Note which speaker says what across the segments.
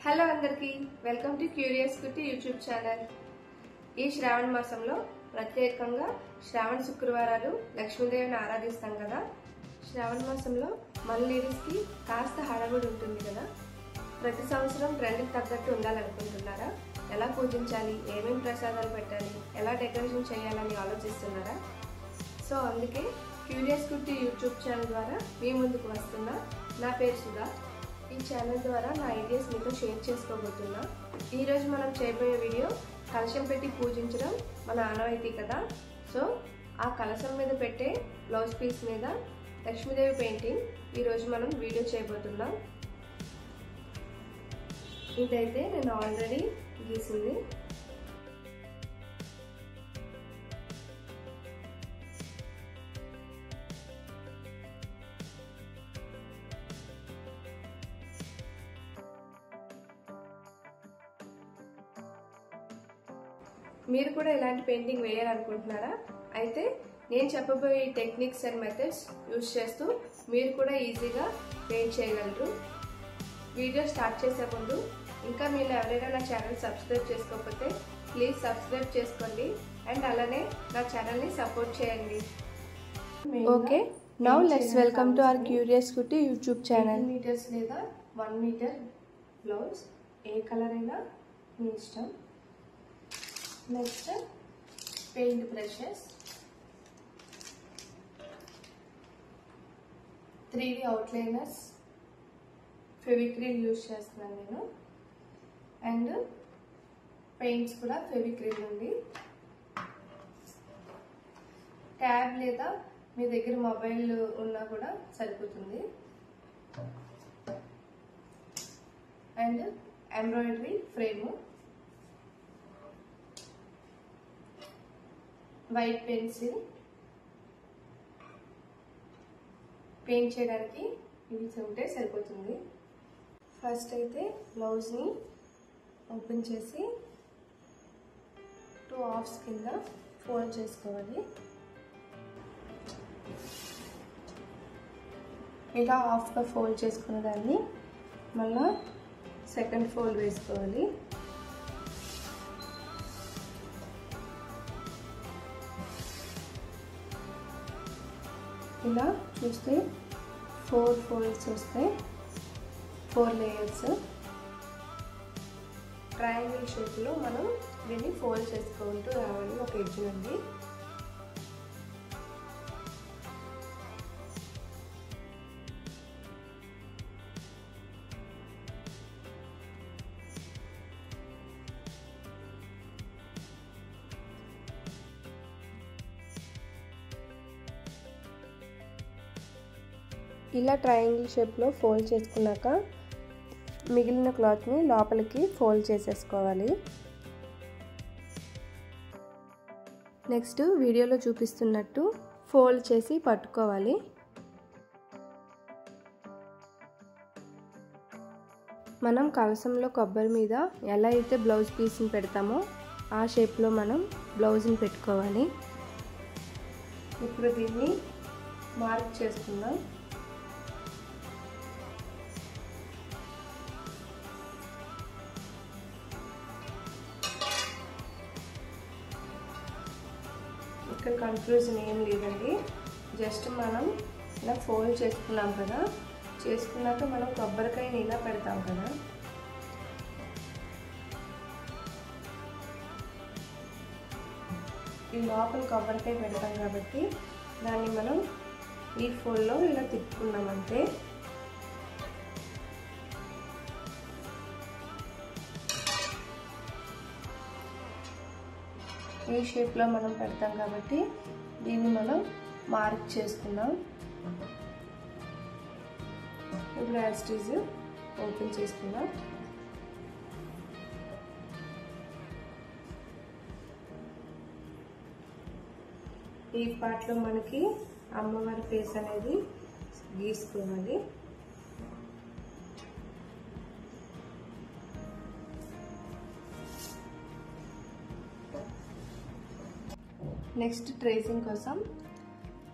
Speaker 1: Hello అందరికీ welcome to curious కుట్టి YouTube channel. ఈ శ్రావణ మాసంలో ప్రత్యేకంగా శ్రావణ శుక్రవారాలు లక్ష్మీదేవిని ఆరాధిస్తాం కదా। శ్రావణ మాసంలో మన లేడీస్ కి కాస్త హడావుడి ఉంటుంది కదా। ప్రతి సంవత్సరం ట్రెండ్కి తగ్గట్టు ఉండాలనుకుంటున్నారా? ఎలా పూజించాలి, ఏమేం ప్రసాదాలు పెట్టాలి, ఎలా డెకరేషన్ చేయాలని ఆలోచిస్తున్నారా? సో అందుకే క్యూరియస్ కుట్టి యూట్యూబ్ ఛానల్ ద్వారా మీ ముందుకు వస్తున్నా। నా పేరు సుధా। ఈ ఛానల్ ద్వారా నా ఐడియాస్ మీతో షేర్ చేసుకోబోతున్నా। ఈరోజు మనం చేయబోయే వీడియో కలశం పెట్టి పూజించడం మన ఆనవాయితీ కదా। సో ఆ కలశం మీద పెట్టే బ్లౌజ్ పీస్ మీద లక్ష్మీదేవి పెయింటింగ్ ఈరోజు మనం వీడియో చేయబోతున్నాం। ఇదైతే నేను ఆల్రెడీ గీసింది। మీరు కూడా ఇలాంటి పెయింటింగ్ వేయాలనుకుంటున్నారా? అయితే నేను చెప్పబోయే టెక్నిక్స్ అండ్ మెథడ్స్ యూజ్ చేస్తూ మీరు కూడా ఈజీగా పెయింట్ చేయగలరు। వీడియో స్టార్ట్ చేసే ముందు ఇంకా మీరు ఎవరైనా నా ఛానల్ సబ్స్క్రైబ్ చేసుకోకపోతే ప్లీజ్ సబ్స్క్రైబ్ చేసుకోండి అండ్ అలానే నా ఛానల్ని సపోర్ట్ చేయండి। Okay, now let's welcome to our curious కుట్టి యూట్యూబ్ ఛానల్। మీటర్స్ లేదా 1 మీటర్ బ్లౌజ్ ఏ కలర్ అయినా మీ ఇష్టం। Next paint brushes, 3D outliners, Fevicryl use చేస్తున్నాను నేను అండ్ పెయింట్స్ కూడా ఫెవిక్రిల్ ఉంది। ట్యాబ్ లేదా మీ దగ్గర మొబైల్ ఉన్నా కూడా సరిపోతుంది and embroidery frame, white pencil, paint చేయడానికి ఇవి ఉంటే సరిపోతుంది। ఫస్ట్ అయితే బ్లౌజ్ని ఓపెన్ చేసి 2 హాఫ్స్ కింద ఫోల్డ్ చేసుకోవాలి। ఇలా హాఫ్గా ఫోల్డ్ చేసుకున్న దాన్ని మళ్ళా సెకండ్ ఫోల్డ్ వేసుకోవాలి। ఇలా చూస్తే 4 ఫోల్డ్స్ వస్తాయి, 4 లేయర్స్। ట్రయాంగిల్ షేప్లో మనం దీన్ని ఫోల్డ్ చేసుకుంటూ రావాలి ఒక ఎడ్జ్ నుండి। ఇలా ట్రయాంగిల్ షేప్లో ఫోల్డ్ చేసుకున్నాక మిగిలిన క్లాత్ని లోపలికి ఫోల్డ్ చేసేసుకోవాలి। నెక్స్ట్ వీడియోలో చూపిస్తున్నట్టు ఫోల్డ్ చేసి పట్టుకోవాలి। మనం కలసంలో కొబ్బరి మీద ఎలా అయితే బ్లౌజ్ పీస్ని పెడతామో ఆ షేప్లో మనం బ్లౌజ్ని పెట్టుకోవాలి। ఇప్పుడు దీన్ని మార్క్ చేసుకుందాం। ఇక్కడ కన్ఫ్యూజన్ ఏం లేదండి, జస్ట్ మనం ఇలా ఫోల్డ్ చేసుకున్నాం కదా, చేసుకున్నాక మనం కొబ్బరికాయని ఇలా పెడతాం కదా, ఈ లోపల కొబ్బరికాయ పెడతాం కాబట్టి దాన్ని మనం ఈ ఫోల్డ్లో ఇలా తిప్పుకున్నాం అంతే। ఈ షేప్లో మనం పెడతాం కాబట్టి దీన్ని మనం మార్క్ చేసుకుందాం। ఇప్పుడు యాజ్ ఇట్ ఈజ్ ఓపెన్ చేసుకుందాం। ఈ పార్ట్లో మనకి అమ్మవారి ఫేస్ అనేది గీసుకోవాలి। నెక్స్ట్ ట్రేసింగ్ కోసం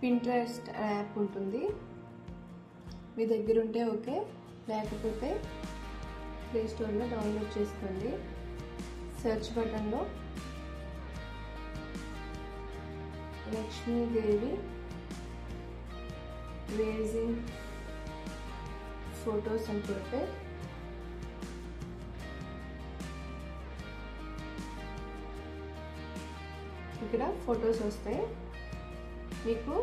Speaker 1: పింట్రెస్ట్ యాప్ ఉంటుంది, మీ దగ్గర ఉంటే ఓకే, లేకపోతే ప్లే స్టోర్లో డౌన్లోడ్ చేసుకోండి. సెర్చ్ బటన్లో లక్ష్మీదేవి రేజింగ్ ఫొటోస్ అని కొడితే ఇక్కడ ఫొటోస్ వస్తాయి. మీకు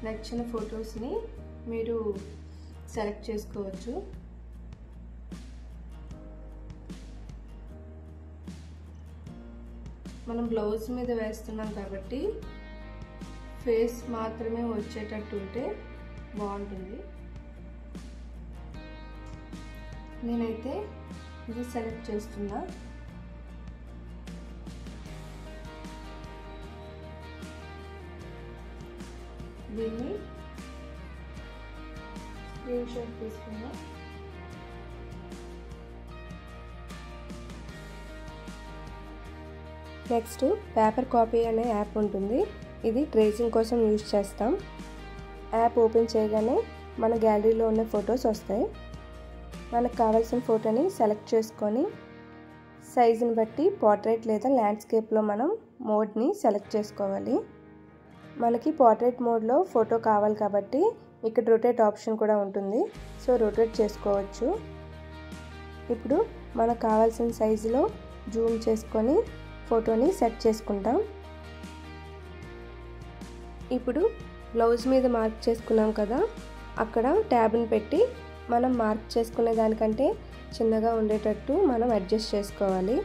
Speaker 1: నచ్చిన ఫొటోస్ని మీరు సెలెక్ట్ చేసుకోవచ్చు. మనం బ్లౌజ్ మీద వేస్తున్నాం కాబట్టి ఫేస్ మాత్రమే వచ్చేటట్టు ఉంటే బాగుంటుంది. నేనైతే ఇది సెలెక్ట్ చేస్తున్నా. దీన్ని స్క్రీన్ షాట్ తీసుకున్నా. నెక్స్ట్ పేపర్ కాపీ అనే యాప్ ఉంటుంది. ఇది ట్రేసింగ్ కోసం యూజ్ చేస్తాం. యాప్ ఓపెన్ చేయగానే మన గ్యాలరీలో ఉన్న ఫొటోస్ వస్తాయి. మనకు కావాల్సిన ఫోటోని సెలెక్ట్ చేసుకొని సైజుని బట్టి పోర్ట్రేట్ లేదా ల్యాండ్స్కేప్లో మనం మోడ్ని సెలెక్ట్ చేసుకోవాలి. మనకి పోర్ట్రేట్ మోడ్లో ఫోటో కావాలి కాబట్టి ఇక్కడ రొటేట్ ఆప్షన్ కూడా ఉంటుంది. సో రొటేట్ చేసుకోవచ్చు. ఇప్పుడు మనకు కావాల్సిన సైజులో జూమ్ చేసుకొని ఫోటోని సెట్ చేసుకుంటాం. ఇప్పుడు బ్లౌజ్ మీద మార్క్ చేసుకున్నాం కదా, అక్కడ ట్యాబ్ని పెట్టి మనం మార్క్ చేసుకునే దానికంటే చిన్నగా ఉండేటట్టు మనం అడ్జస్ట్ చేసుకోవాలి.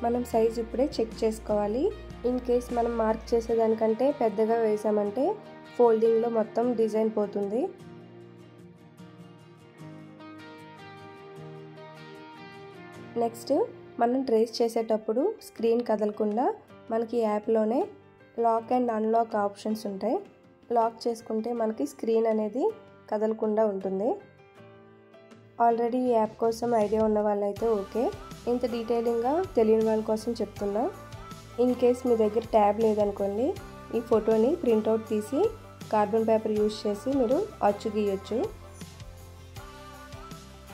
Speaker 1: మనం సైజ్ ఇప్పుడే చెక్ చేసుకోవాలి. ఇన్ కేస్ మనం మార్క్ చేసేదానికంటే పెద్దగా వేసామంటే ఫోల్డింగ్లో మొత్తం డిజైన్ పోతుంది. నెక్స్ట్ మనం ట్రేస్ చేసేటప్పుడు స్క్రీన్ కదలకుండా మనకి యాప్లోనే లాక్ అండ్ అన్లాక్ ఆప్షన్స్ ఉంటాయి. లాక్ చేసుకుంటే మనకి స్క్రీన్ అనేది కదలకుండా ఉంటుంది. ఆల్రెడీ ఈ యాప్ కోసం ఐడియా ఉన్న వాళ్ళైతే ఓకే. ఇంత డీటెయిలింగ్గా తెలియని వాళ్ళ కోసం చెప్తున్నా. ఇన్ కేస్ మీ దగ్గర ట్యాబ్ లేదనుకోండి, ఈ ఫోటోని ప్రింట్అవుట్ తీసి కార్బన్ పేపర్ యూజ్ చేసి మీరు అచ్చు గీయొచ్చు.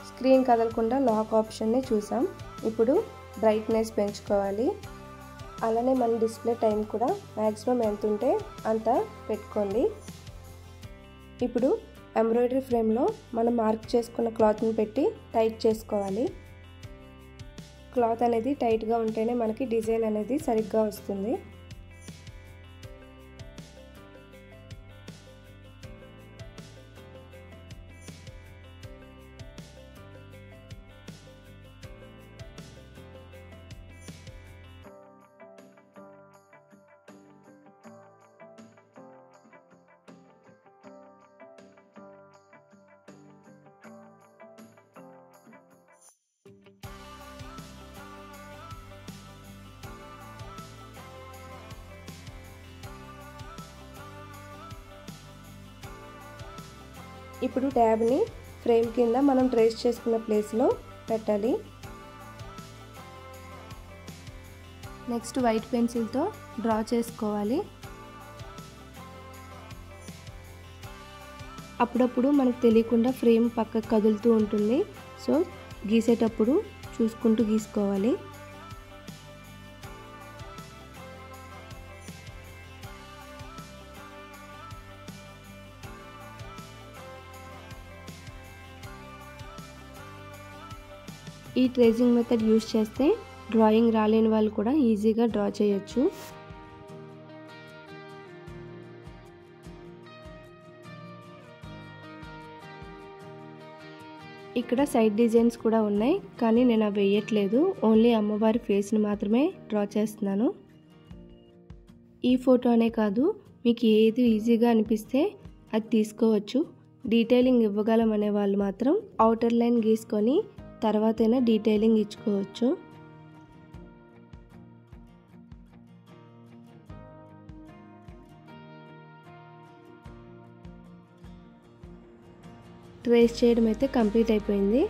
Speaker 1: స్క్రీన్ కదలకుండా లాక్ ఆప్షన్ని చూసాం. ఇప్పుడు బ్రైట్నెస్ పెంచుకోవాలి. అలానే మన డిస్ప్లే టైం కూడా మ్యాక్సిమం ఎంత ఉంటే అంత పెట్టుకోండి. ఇప్పుడు ఎంబ్రాయిడరీ ఫ్రేమ్లో మనం మార్క్ చేసుకున్న క్లాత్ని పెట్టి టైట్ చేసుకోవాలి. క్లాత్ అనేది టైట్గా ఉంటేనే మనకి డిజైన్ అనేది సరిగ్గా వస్తుంది. ఇప్పుడు ట్యాబ్ని ఫ్రేమ్ కింద మనం ట్రేస్ చేసుకున్న ప్లేస్లో పెట్టాలి. నెక్స్ట్ వైట్ పెన్సిల్తో డ్రా చేసుకోవాలి. అప్పుడప్పుడు మనకు తెలియకుండా ఫ్రేమ్ పక్కకు కదులుతూ ఉంటుంది. సో గీసేటప్పుడు చూసుకుంటూ గీసుకోవాలి. ఈ ట్రేసింగ్ మెథడ్ యూజ్ చేస్తే డ్రాయింగ్ రాలేని వాళ్ళు కూడా ఈజీగా డ్రా చేయొచ్చు. ఇక్కడ సైడ్ డిజైన్స్ కూడా ఉన్నాయి, కానీ నేను అవి వేయట్లేదు. ఓన్లీ అమ్మవారి ఫేస్ని మాత్రమే డ్రా చేస్తున్నాను. ఈ ఫోటో అనే కాదు, మీకు ఏది ఈజీగా అనిపిస్తే అది తీసుకోవచ్చు. డీటెయిలింగ్ ఇవ్వగలం అనే వాళ్ళు మాత్రం అవుటర్ లైన్ గీసుకొని తర్వాతైనా డీటెయిలింగ్ ఇచ్చుకోవచ్చు. ట్రేస్ చేయడం అయితే కంప్లీట్ అయిపోయింది.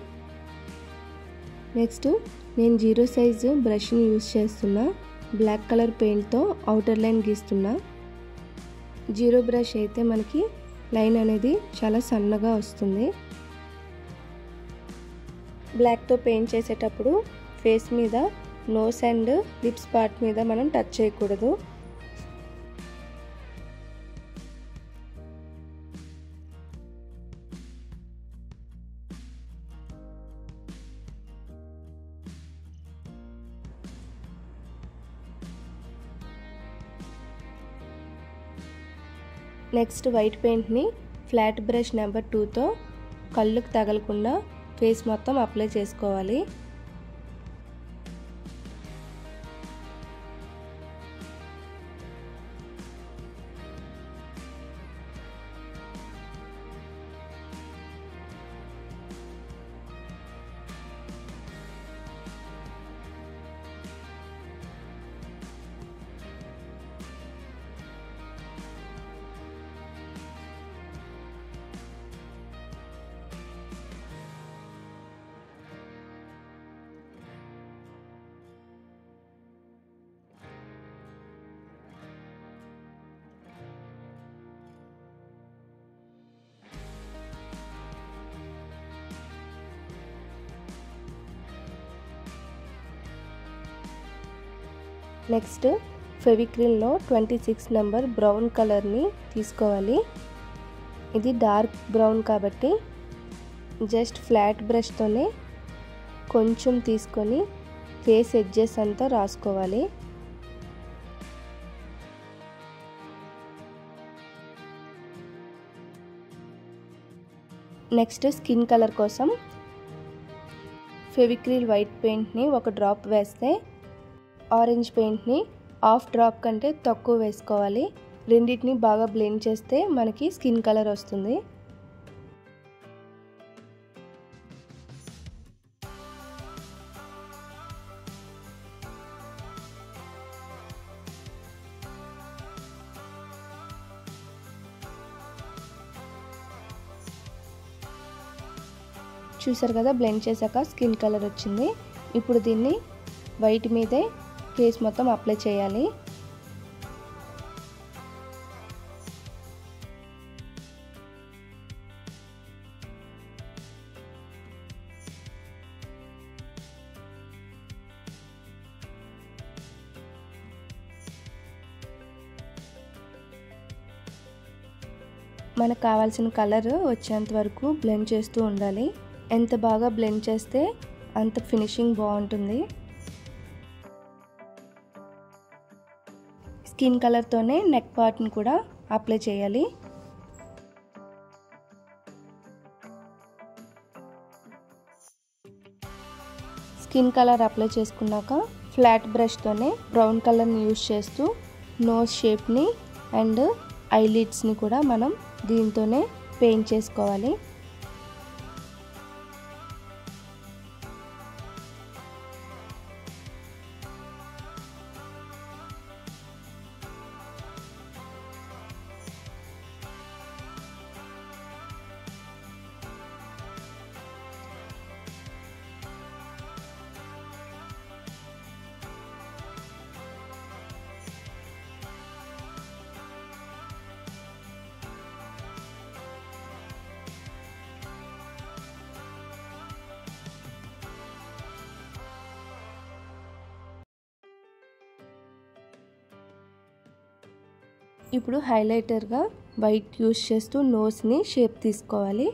Speaker 1: నెక్స్ట్ నేను 0 సైజు బ్రష్ని యూజ్ చేస్తున్నా. బ్లాక్ కలర్ పెయింట్తో అవుటర్ లైన్ గీస్తున్నా. 0 బ్రష్ అయితే మనకి లైన్ అనేది చాలా సన్నగా వస్తుంది. బ్లాక్తో పెయింట్ చేసేటప్పుడు ఫేస్ మీద, నోస్ అండ్ లిప్స్ పార్ట్ మీద మనం టచ్ చేయకూడదు. నెక్స్ట్ వైట్ పెయింట్ని ఫ్లాట్ బ్రష్ నెంబర్ 2తో కళ్ళుకు తగలకుండా ఫేస్ మొత్తం అప్లై చేసుకోవాలి. నెక్స్ట్ ఫెవిక్రిల్లో 26 నెంబర్ బ్రౌన్ కలర్ని తీసుకోవాలి. ఇది డార్క్ బ్రౌన్ కాబట్టి జస్ట్ ఫ్లాట్ బ్రష్తోనే కొంచెం తీసుకొని ఫేస్ ఎడ్జెస్ అంతా రాసుకోవాలి. నెక్స్ట్ స్కిన్ కలర్ కోసం ఫెవిక్రిల్ వైట్ పెయింట్ని ఒక డ్రాప్ వేస్తే ఆరెంజ్ పెయింట్ని హాఫ్ డ్రాప్ కంటే తక్కువ వేసుకోవాలి. రెండింటిని బాగా బ్లెండ్ చేస్తే మనకి స్కిన్ కలర్ వస్తుంది. చూసారు కదా, బ్లెండ్ చేశాక స్కిన్ కలర్ వచ్చింది. ఇప్పుడు దీన్ని వైట్ మీదే ఫేస్ మొత్తం అప్లై చేయాలి. మనకు కావాల్సిన కలర్ వచ్చేంత వరకు బ్లెండ్ చేస్తూ ఉండాలి. ఎంత బాగా బ్లెండ్ చేస్తే అంత ఫినిషింగ్ బాగుంటుంది. స్కిన్ కలర్తోనే నెక్ పార్ట్ని కూడా అప్లై చేయాలి. స్కిన్ కలర్ అప్లై చేసుకున్నాక ఫ్లాట్ బ్రష్తోనే బ్రౌన్ కలర్ని యూజ్ చేస్తూ నోస్ షేప్ని అండ్ ఐలిడ్స్ని కూడా మనం దీంతోనే పెయింట్ చేసుకోవాలి. ఇప్పుడు హైలైటర్గా వైట్ యూస్ చేస్తూ నోస్ని షేప్ తీసుకోవాలి.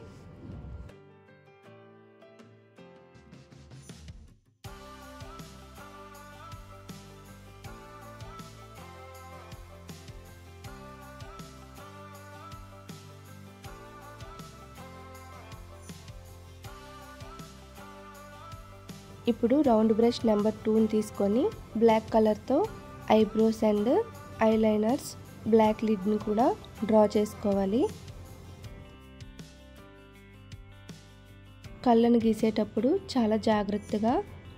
Speaker 1: ఇప్పుడు రౌండ్ బ్రష్ నెంబర్ 2ని తీసుకొని బ్లాక్ కలర్తో ఐబ్రోస్ అండ్ ఐలైనర్స్, బ్లాక్ లిడ్ని కూడా డ్రా చేసుకోవాలి. కళ్ళను గీసేటప్పుడు చాలా జాగ్రత్తగా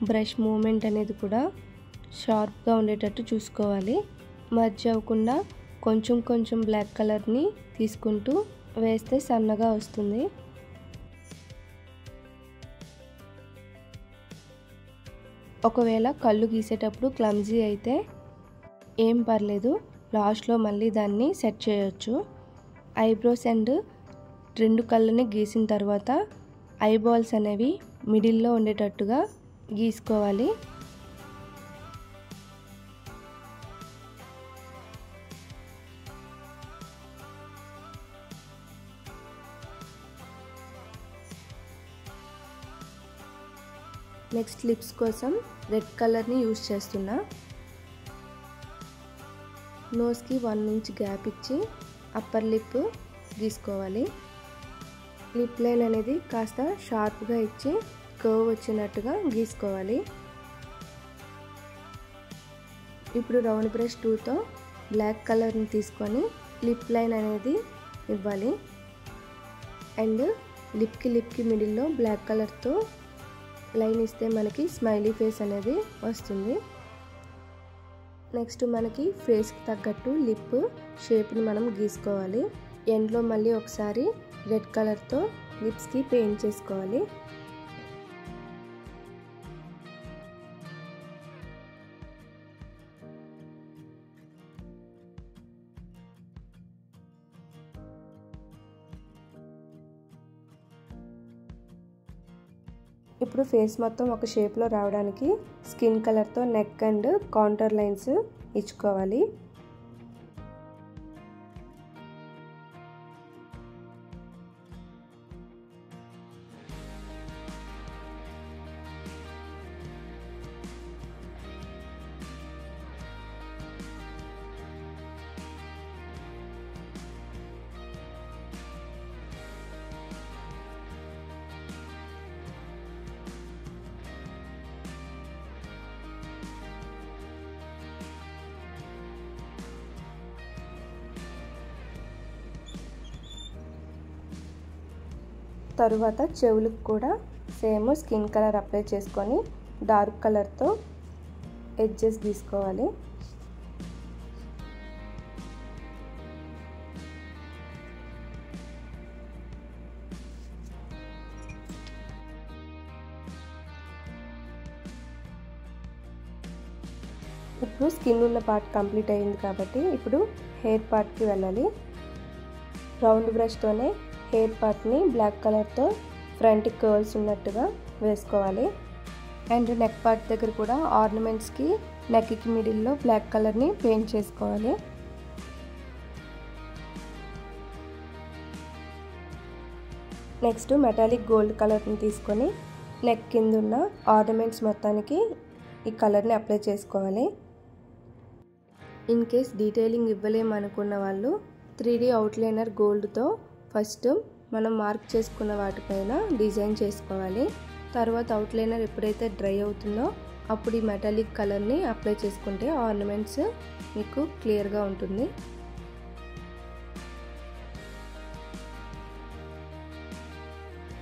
Speaker 1: బ్రష్ మూమెంట్ అనేది కూడా షార్ప్గా ఉండేటట్టు చూసుకోవాలి. మర్జ్ అవ్వకుండా కొంచెం కొంచెం బ్లాక్ కలర్ని తీసుకుంటూ వేస్తే సన్నగా వస్తుంది. ఒకవేళ కళ్ళు గీసేటప్పుడు క్లమ్జీ అయితే ఏం పర్లేదు, లాస్ట్లో మళ్ళీ దాన్ని సెట్ చేయొచ్చు. ఐబ్రోస్ అండ్ రెండు కళ్ళని గీసిన తర్వాత ఐబాల్స్ అనేవి మిడిల్లో ఉండేటట్టుగా గీసుకోవాలి. నెక్స్ట్ లిప్స్ కోసం రెడ్ కలర్ని యూజ్ చేస్తున్నా. నోస్కి 1 ఇంచ్ గ్యాప్ ఇచ్చి అప్పర్ లిప్ గీసుకోవాలి. లిప్ లైన్ అనేది కాస్త షార్ప్గా ఇచ్చి కర్వ్ వచ్చినట్టుగా గీసుకోవాలి. ఇప్పుడు రౌండ్ బ్రష్ 2తో బ్లాక్ కలర్ని తీసుకొని లిప్ లైన్ అనేది ఇవ్వాలి. అండ్ లిప్కి మిడిల్లో బ్లాక్ కలర్తో లైన్ ఇస్తే మనకి స్మైలీ ఫేస్ అనేది వస్తుంది. నెక్స్ట్ మనకి ఫేస్కి తగ్గట్టు లిప్ షేప్ని మనం గీసుకోవాలి. ఎండ్లో మళ్ళీ ఒకసారి రెడ్ కలర్తో లిప్స్కి పెయింట్ చేసుకోవాలి. ఇప్పుడు ఫేస్ మొత్తం ఒక షేప్లో రావడానికి స్కిన్ కలర్తో నెక్ అండ్ కాంటూర్ లైన్స్ ఇచ్చుకోవాలి. తరువాత చెవులకు కూడా సేమ్ స్కిన్ కలర్ అప్లై చేసుకొని డార్క్ కలర్తో ఎడ్జెస్ గీసుకోవాలి. ఇప్పుడు స్కిన్ ఉన్న పార్ట్ కంప్లీట్ అయింది కాబట్టి ఇప్పుడు హెయిర్ పార్ట్కి వెళ్ళాలి. రౌండ్ బ్రష్తోనే హెయిర్ పార్ట్ని బ్లాక్ కలర్తో ఫ్రంట్ కర్ల్స్ ఉన్నట్టుగా వేసుకోవాలి. అండ్ నెక్ పార్ట్ దగ్గర కూడా ఆర్నమెంట్స్కి నెక్కి మిడిల్లో బ్లాక్ కలర్ని పెయింట్ చేసుకోవాలి. నెక్స్ట్ మెటాలిక్ గోల్డ్ కలర్ని తీసుకొని నెక్ కింద ఉన్న ఆర్నమెంట్స్ మొత్తానికి ఈ కలర్ని అప్లై చేసుకోవాలి. ఇన్ కేస్ డీటెయిలింగ్ ఇవ్వలేమనుకున్న వాళ్ళు 3D అవుట్లైనర్ గోల్డ్తో ఫస్ట్ మనం మార్క్ చేసుకున్న వాటిపైన డిజైన్ చేసుకోవాలి. తర్వాత అవుట్లైనర్ ఎప్పుడైతే డ్రై అవుతుందో అప్పుడు ఈ మెటాలిక్ కలర్ని అప్లై చేసుకుంటే ఆర్నమెంట్స్ మీకు క్లియర్గా ఉంటుంది.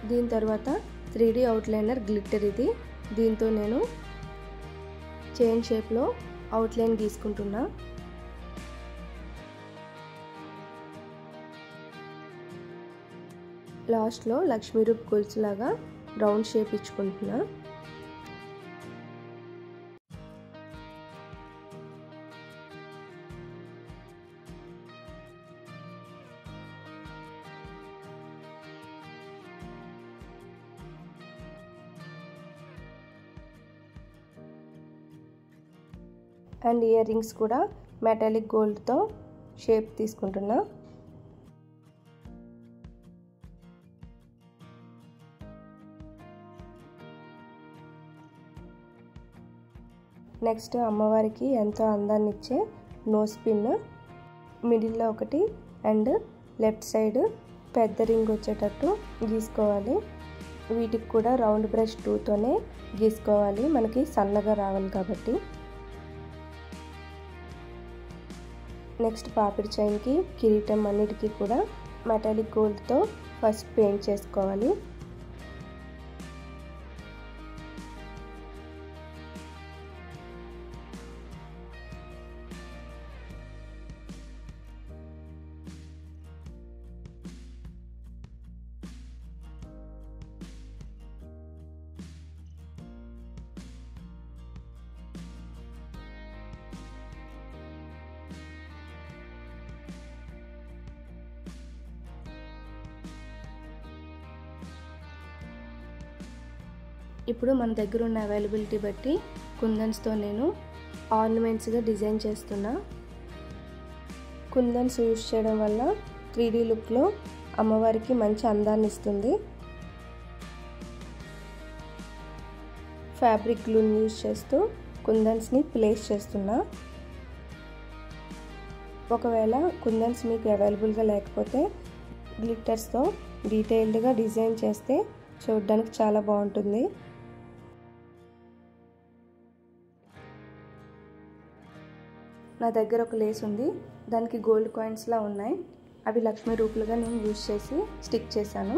Speaker 1: దీని తర్వాత 3D అవుట్లైనర్ గ్లిట్టర్ ఇది. దీంతో నేను చైన్ షేప్లో అవుట్లైన్ గీసుకుంటున్నా. లాస్ట్లో లక్ష్మీ రూప్ గొలుసు లాగా రౌండ్ షేప్ ఇచ్చుకుంటున్నా. అండ్ ఇయర్ రింగ్స్ కూడా మెటాలిక్ గోల్డ్తో షేప్ తీసుకుంటున్నా. నెక్స్ట్ అమ్మవారికి ఎంతో అందాన్ని ఇచ్చే నోస్ పిన్ మిడిల్లో ఒకటి అండ్ లెఫ్ట్ సైడ్ పెద్ద రింగ్ వచ్చేటట్టు గీసుకోవాలి. వీటికి కూడా రౌండ్ బ్రష్ 2తోనే గీసుకోవాలి, మనకి సన్నగా రావాలి కాబట్టి. నెక్స్ట్ పాపిడి చైన్కి కిరీటం అన్నిటికీ కూడా మెటాలిక్ గోల్డ్తో ఫస్ట్ పెయింట్ చేసుకోవాలి. ఇప్పుడు మన దగ్గర ఉన్న అవైలబిలిటీ బట్టి కుందన్స్తో నేను ఆర్నమెంట్స్గా డిజైన్ చేస్తున్నా. కుందన్స్ యూజ్ చేయడం వల్ల 3D లుక్లో అమ్మవారికి మంచి అందాన్ని ఇస్తుంది. ఫ్యాబ్రిక్ గ్లూని యూజ్ చేస్తూ కుందన్స్ని ప్లేస్ చేస్తున్నా. ఒకవేళ కుందన్స్ మీకు అవైలబుల్గా లేకపోతే గ్లిట్టర్స్తో డీటెయిల్డ్గా డిజైన్ చేస్తే చూడడానికి చాలా బాగుంటుంది. నా దగ్గర ఒక లేస్ ఉంది, దానికి గోల్డ్ కాయిన్స్లా ఉన్నాయి. అవి లక్ష్మీ రూపులుగా నేను యూజ్ చేసి స్టిక్ చేశాను.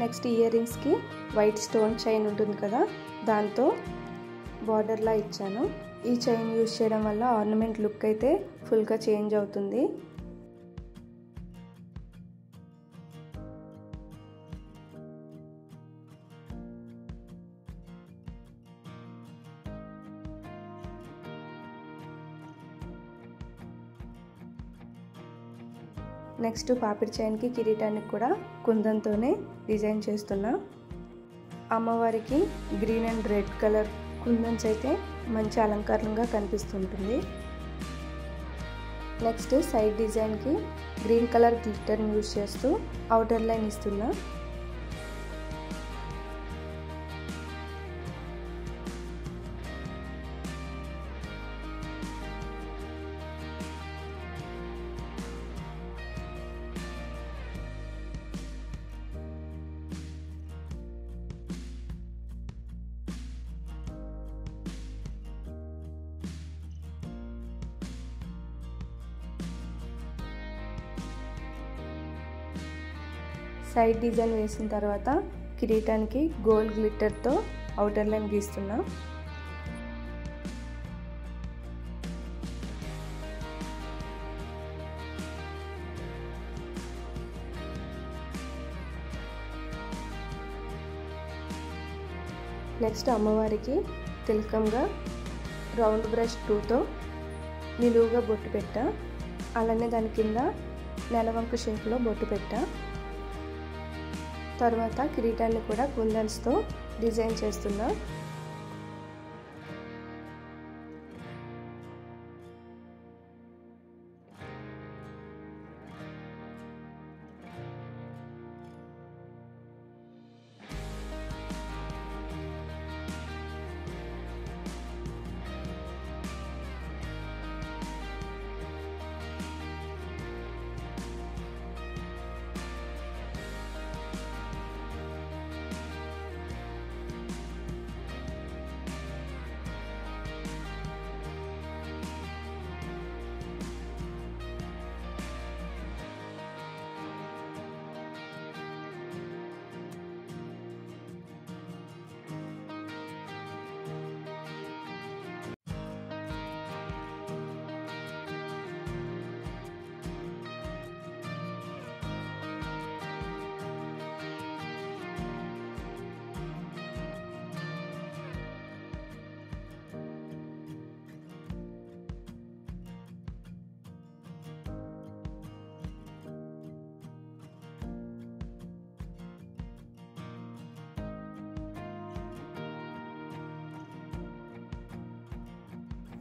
Speaker 1: నెక్స్ట్ ఇయర్ రింగ్స్కి వైట్ స్టోన్ చైన్ ఉంటుంది కదా, దాంతో బార్డర్లా ఇచ్చాను. ఈ చైన్ యూజ్ చేయడం వల్ల ఆర్నమెంట్ లుక్ అయితే ఫుల్గా చేంజ్ అవుతుంది. నెక్స్ట్ పాపిడి చైన్కి కిరీటానికి కూడా కుందంతోనే డిజైన్ చేస్తున్నా. అమ్మవారికి గ్రీన్ అండ్ రెడ్ కలర్ కుందన్స్ అయితే మంచి అలంకరణంగా కనిపిస్తుంటుంది. నెక్స్ట్ సైడ్ డిజైన్కి గ్రీన్ కలర్ గ్లిట్టర్ని యూజ్ చేస్తూ అవుటర్ లైన్ ఇస్తున్నా. సైడ్ డిజైన్ వేసిన తర్వాత కిరీటానికి గోల్డ్ గ్లిట్టర్తో అవుటర్ లైన్ గీస్తున్నా. నెక్స్ట్ అమ్మవారికి తిలకంగా రౌండ్ బ్రష్ 2తో నిలువుగా బొట్టు పెట్టా. అలానే దాని కింద నెలవంక షేప్లో బొట్టు పెట్టా. తర్వాత కిరీటాన్ని కూడా కుందన్స్తో డిజైన్ చేస్తున్నా.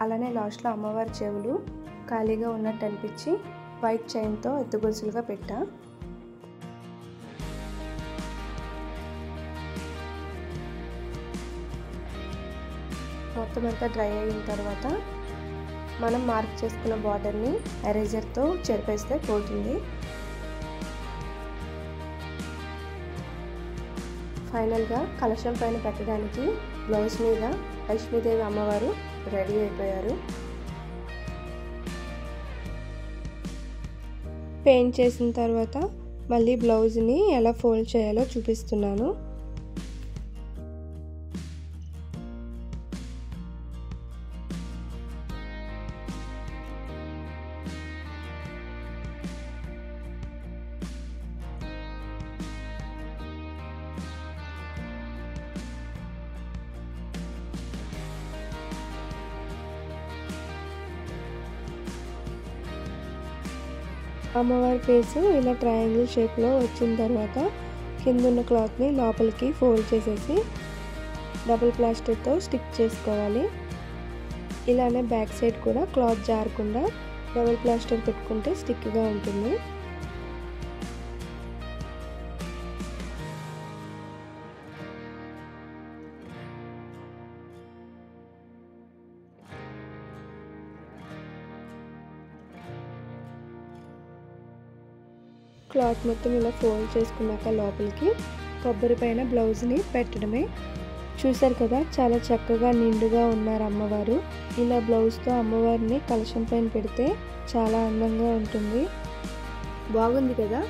Speaker 1: అలానే లాస్ట్లో అమ్మవారి చెవులు ఖాళీగా ఉన్నట్టు అనిపించి వైట్ చైన్తో ఎత్తుగొలుసులుగా పెట్టా. మొత్తం అంతా డ్రై అయిన తర్వాత మనం మార్క్ చేసుకున్న బార్డర్ని ఎరేజర్తో చెరిపేస్తే పోతుంది. ఫైనల్గా కలశం పైన పెట్టడానికి బ్లౌజ్ మీద లక్ష్మీదేవి అమ్మవారు రెడీ అయిపోయారు. పెయింట్ చేసిన తర్వాత మళ్ళీ బ్లౌజ్ని ఎలా ఫోల్డ్ చేయాలో చూపిస్తున్నాను. అమ్మవారి ఫేస్ ఇలా ట్రయాంగిల్ షేప్లో వచ్చిన తర్వాత కింద ఉన్న క్లాత్ని లోపలికి ఫోల్డ్ చేసేసి డబుల్ ప్లాస్టర్తో స్టిక్ చేసుకోవాలి. ఇలానే బ్యాక్ సైడ్ కూడా క్లాత్ జారకుండా డబుల్ ప్లాస్టర్ పెట్టుకుంటే స్టిక్గా ఉంటుంది. క్లాత్ మొత్తం ఇలా ఫోల్డ్ చేసుకున్నాక లోపలికి కొబ్బరి పైన బ్లౌజ్ని పెట్టడమే. చూసారు కదా, చాలా చక్కగా నిండుగా ఉన్నారు అమ్మవారు. ఇలా బ్లౌజ్తో అమ్మవారిని కలశం పైన పెడితే చాలా అందంగా ఉంటుంది. బాగుంది కదా?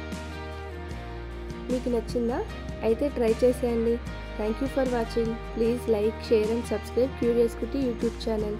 Speaker 1: మీకు నచ్చిందా? అయితే ట్రై చేసేయండి. Thank you for watching. Please like, share and subscribe curious కుట్టి యూట్యూబ్ ఛానల్.